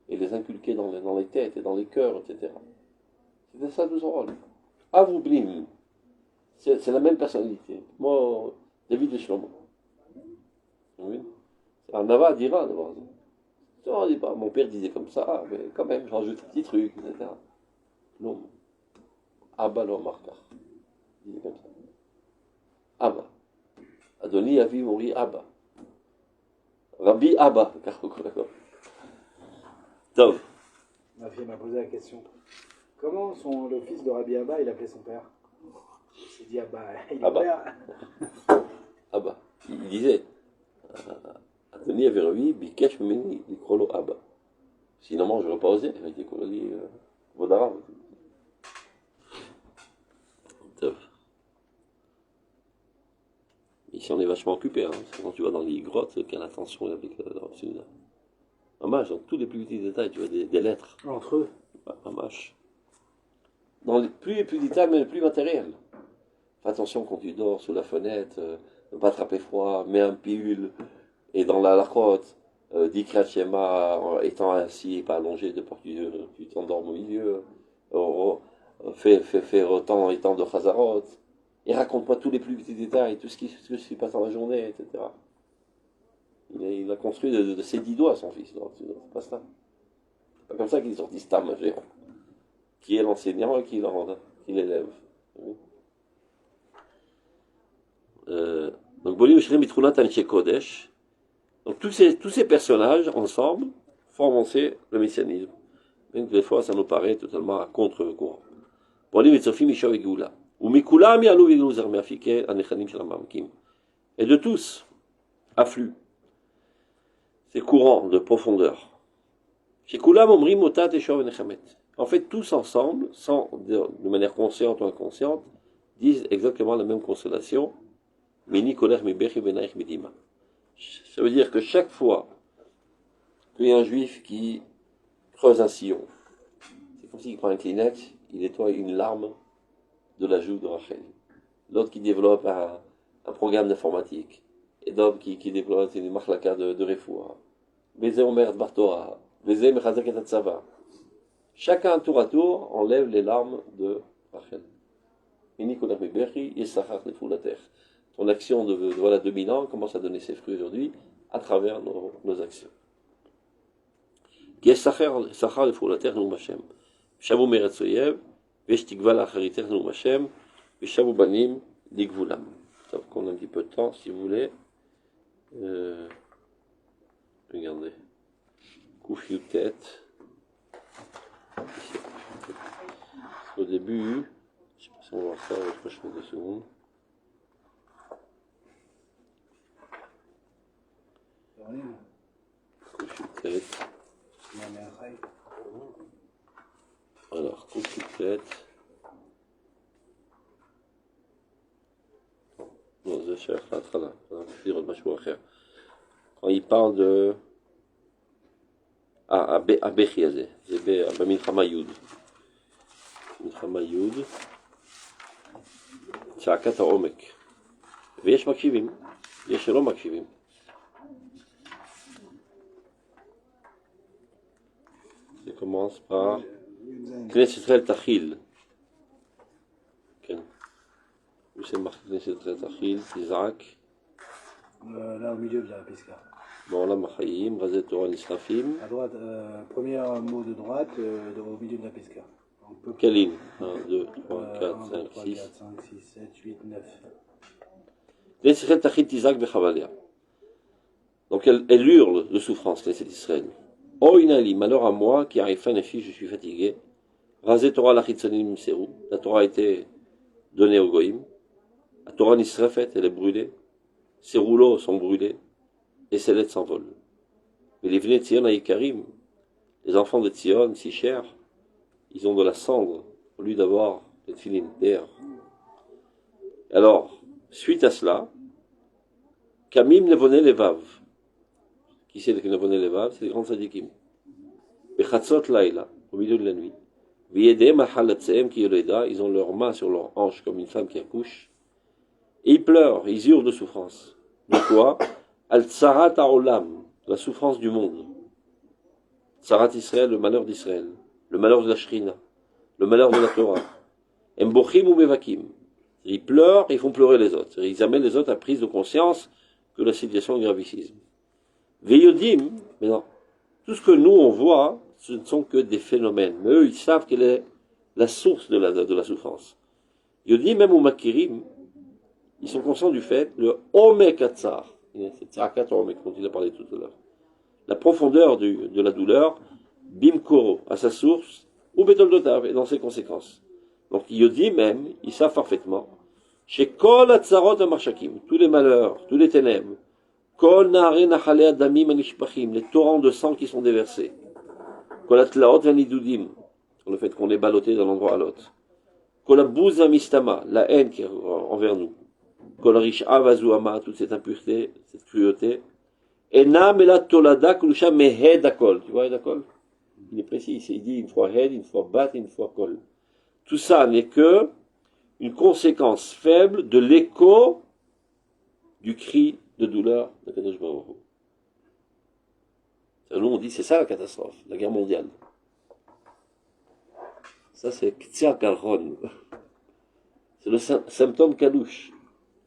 A: et les inculquer dans les têtes et dans les cœurs, etc. C'était ça tout son rôle. Avou Blim, c'est la même personnalité. Moi, David de Shlomo. Oui. C'est un Nava dira d'abord. On dit pas, mon père disait comme ça, mais quand même, je rajoute un petit truc, etc. Non. Abba lo markar. Il disait comme ça. Abba. Adoni Avi Mori Abba. Rabbi Abba. D'accord. Tov.
B: Ma fille m'a posé la question. Comment le fils de Rabbi Abba, il appelait son père? Il s'est dit Abba. Il est père.
A: Abba. Il disait Adoni Avi Rabbi Bikesh Meni Likrolo Abba. Sinon, moi, je n'aurais pas osé. Il a dit qu'on a dit Vodara. Tov. Ici, on est vachement occupé. Hein. Quand tu vas dans les grottes, quelle attention avec le Rav Zouda. Mamash, dans tous les plus petits détails, tu vois des lettres.
B: Entre eux.
A: Mamash. Dans les plus détails, mais les plus matériels. Fais attention quand tu dors sous la fenêtre, ne pas attraper froid, mets un pilule, et dans la crotte, dis Kriyat Shema, étant assis et pas allongé de peur que tu t'endormes au milieu. Fais autant étant de Chazarot. Et raconte-moi tous les plus petits détails, tout ce qui se passe dans la journée, etc. Il a construit de ses 10 doigts son fils. C'est pas ça. C'est pas comme ça qu'il est sorti Stam, un géant. Qui est l'enseignant et qui l'élève. Donc, Boli Ushrim Mitrulat Anche Kodesh. Donc, tous ces personnages, ensemble, forment le messianisme. Même que des fois, ça nous paraît totalement à contre-courant. Boli Mitzofim Isha Vegoula. Ou Mikula Mi Alou Vigou Zerme Afike Anechanim Shalamamkim. Et de tous, affluent c'est courant de profondeur. Chez Kulam Omrim Motat et Shov Nechamet. En fait, tous ensemble, de manière consciente ou inconsciente, disent exactement la même constellation. Mini Koler Mibechi Benaich Midima. Ça veut dire que chaque fois qu'il y a un juif qui creuse un sillon, c'est comme s'il prend un Kleenex, il nettoie une larme de la joue de Rachel. L'autre qui développe un programme d'informatique. Et d'autres qui développe une machlaka de refoua. Bézé Omer Bartora. Bézé Mechazak et Tatsava. Chacun tour à tour enlève les larmes de Rachel. Mini Koler Mibechi, Yessachar Nefulater. Ton action de voilà 2000 ans commence à donner ses fruits aujourd'hui à travers nos actions. Yessachar Nefulater Noum Hashem. Shavu Meretzoyev, Veshtikva Lachariter Noum Hashem, Veshavu Banim, Ligvulam. Ça va prendre un petit peu de temps si vous voulez. Regardez. Koufi tête. Au début, je sais pas si on va voir ça, je fais 2 secondes. Koufi tête. Alors, Koufi tête. Non, זה שייך להתחלה, צריך לראות משהו אחר. quand il parle de... הבכי הזה, זה במלחמה י'. מלחמה י', צעקת העומק. ויש מקשיבים, יש שלא מקשיבים. זה commence par... כנסת ישראל תכיל. כן. Où c'est marqué Knesset Achil, Isaac.
B: Là au milieu de la Pesca.
A: Bon, là, Machaïm, Razet Torah Nisrafim.
B: À droite, premier mot de droite, au milieu de la Pesca.
A: Quelle ligne 1, 2, 3, 4, 5, 6.
B: 4, 5, 6, 7, 8, 9.
A: Knesset Achil, Isaac, Bechavalia. Donc elle hurle de souffrance, Knesset Israël. Oh Inali, malheur à moi qui arrive fin des filles, je suis fatigué. Razet Torah Lachitzanim Serou. La Torah a été donnée au Goïm. La Torah Nisrafet, elle est brûlée. Ses rouleaux sont brûlés. Et ses lettres s'envolent. Mais les venez de Tzion Aïkarim, les enfants de Tzion, si chers, ils ont de la cendre au lieu d'avoir des filines d'air. Alors, suite à cela, Kamim Nevoneh Levav. Qui c'est les Nevoneh Levav? C'est les grands sadikim. Bechatzot Laïla, au milieu de la nuit. V'yedem Ahalatseem ki yoleda, ils ont leurs mains sur leurs hanches comme une femme qui accouche. Et ils pleurent, ils hurlent de souffrance. De quoi? Al-Tsarat Ha'olam, la souffrance du monde. Tsarat Israël, le malheur d'Israël. Le malheur de la Shrina. Le malheur de la Torah. Embochim ou Mevakim. Ils pleurent, ils font pleurer les autres. Ils amènent les autres à prise de conscience que la situation est gravissime. Veyodim, mais non. Tout ce que nous on voit, ce ne sont que des phénomènes. Mais eux, ils savent quelle est la source de la souffrance. Yodim, même au Makirim, ils sont conscients du fait, le Omek Atzar, c'est Tzarakat Omek dont il a parlé tout à l'heure, la profondeur de la douleur, Bimkoro, à sa source, ou Betoldotav, et dans ses conséquences. Donc Yodi même, ils savent parfaitement, chez Kol Atzarot Amarchakim, tous les malheurs, tous les ténèbres, Kol Nahare Nachale Adamim Anishpachim, les torrents de sang qui sont déversés, Kol Atlaot Vanidudim, sur le fait qu'on est ballotté d'un endroit à l'autre, Kol Abuz Amistama, la haine qui est envers nous, Kolarish Avazuama, toute cette impureté, cette cruauté. Enam et la Tolada Kulusha Mehed Akol. Tu vois, Akol? Il est précis, il dit une fois Hed, une fois Bat, une fois Kol. Tout ça n'est que une conséquence faible de l'écho du cri de douleur de Kadosh Baruch Hu. Nous, on dit c'est ça la catastrophe, la guerre mondiale. Ça, c'est Ktsiar Galron. C'est le symptôme Kalouche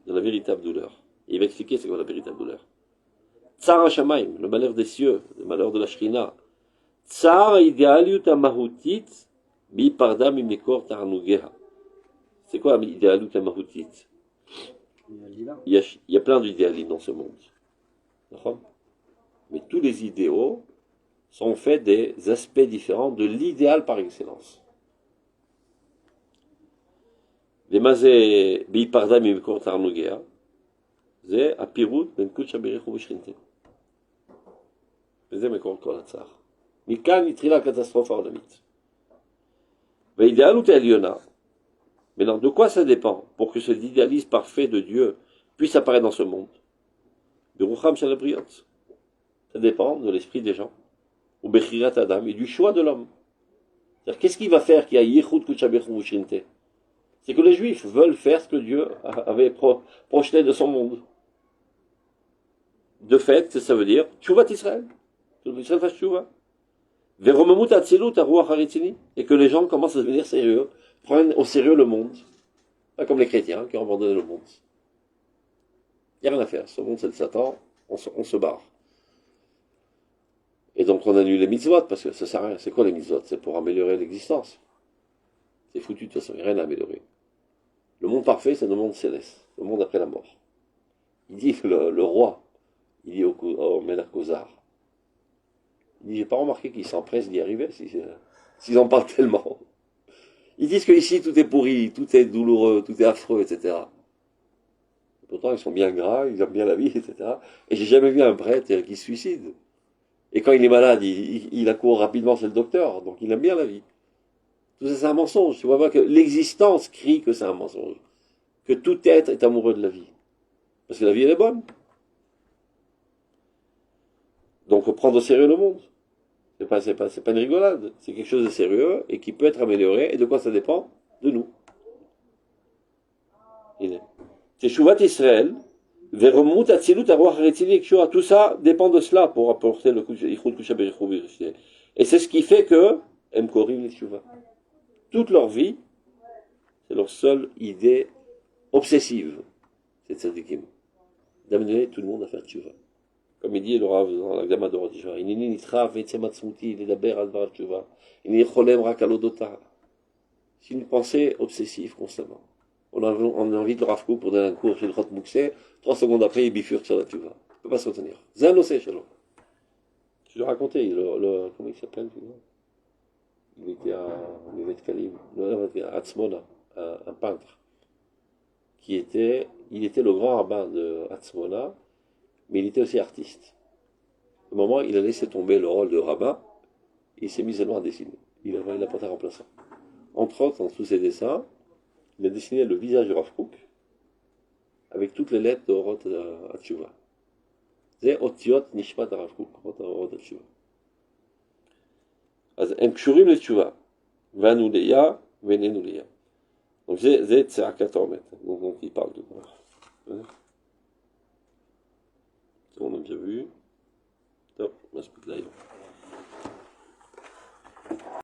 A: de la véritable douleur. Et il va expliquer c'est quoi la véritable douleur. Tsar HaShamayim, le malheur des cieux, le malheur de la Shrina. Tsar Idealiut Amahutit, Bi Parda Mimekor Tarnugeha. C'est quoi Idealiut Amahutit? Il y a plein d'idéalistes dans ce monde. Mais tous les idéaux sont faits des aspects différents de l'idéal par excellence. ומה זה בהיפרדה ממקור תענוגיה? זה הפירוט בין קודש הבריך ובשכינתנו. וזה מקור כל הצער. מכאן התחילה הקטסטרופה העולמית. והאידיאלות העליונה, maintenant de quoi ça dépend pour que cet idéalisme parfait de Dieu puisse apparaître dans ce monde? De Rucham Shalabriot. Ça dépend de l'esprit des gens, ou Bechirat Adam, et du choix de l'homme. C'est-à-dire, qu'est-ce qui va faire qu'il y a Yichud Kuchabechu Ushrinte? C'est que les Juifs veulent faire ce que Dieu avait projeté de son monde. De fait, ça veut dire Tchouvat Israël. Israël fasse Tchouva. Veromamut Atzilut Aruach Haritzini. Et que les gens commencent à devenir sérieux, prennent au sérieux le monde. Pas comme les chrétiens qui ont abandonné le monde. Il n'y a rien à faire. Ce monde, c'est le Satan. On se barre. Et donc on annule les mitzvot, parce que ça sert à rien. C'est quoi les mitzvot? C'est pour améliorer l'existence. C'est foutu de toute façon, il n'y a rien à améliorer. Le monde parfait, c'est le monde céleste, le monde après la mort. Il dit, le roi, il dit au Ménacosar, il dit, j'ai pas remarqué qu'ils s'empressent d'y arriver, s'ils en parlent tellement. Ils disent qu'ici, tout est pourri, tout est douloureux, tout est affreux, etc. Pourtant, ils sont bien gras, ils aiment bien la vie, etc. Et j'ai jamais vu un prêtre qui se suicide. Et quand il est malade, il accourt rapidement chez le docteur, donc il aime bien la vie. Tout ça, c'est un mensonge. Tu vois pas que l'existence crie que c'est un mensonge. Que tout être est amoureux de la vie. Parce que la vie, elle est bonne. Donc, prendre au sérieux le monde. C'est pas une rigolade. C'est quelque chose de sérieux et qui peut être amélioré. Et de quoi ça dépend? De nous. C'est Tchouvat Israël. Veromut Atzilut Aruach Haritzini. Tout ça dépend de cela pour apporter le Yichud Kushabechu. Et c'est ce qui fait que Em Korim les Tchouva. Toute leur vie, c'est leur seule idée obsessive, c'est tzadikim, d'amener tout le monde à faire tchouva. Comme il dit le Rav dans la Gama de Rodisha, Inini nitra ve'etzematzmuti ledaber al dvar tchouva, inini cholem rak alodota. C'est une pensée obsessive constamment. On invite le Rav Kook pour donner un cours chez le Chot Mouksé, 3 secondes après, il bifurque sur la tchouva. Il ne peut pas se retenir. Zan osé shalom. Je l'ai raconté, comment il s'appelle? Il était à Kalim, à Atzmona, un peintre, il était le grand rabbin de Atzmona, mais il était aussi artiste. Au moment où il a laissé tomber le rôle de rabbin, il s'est mis seulement à dessiner. Il a porté un remplaçant. Entre autres, dans tous ses dessins, il a dessiné le visage de Rav Kook, avec toutes les lettres de Orot Hatshuva. C'est Otiot Nishmat Rav Kook, Orot Hatshuva. אז הם קשורים לתשובה, ואנו ליה ואיננו ליה. Donc זה צעקת האמת, donc il parle de ça. On a bien vu. Top, on va se mettre là.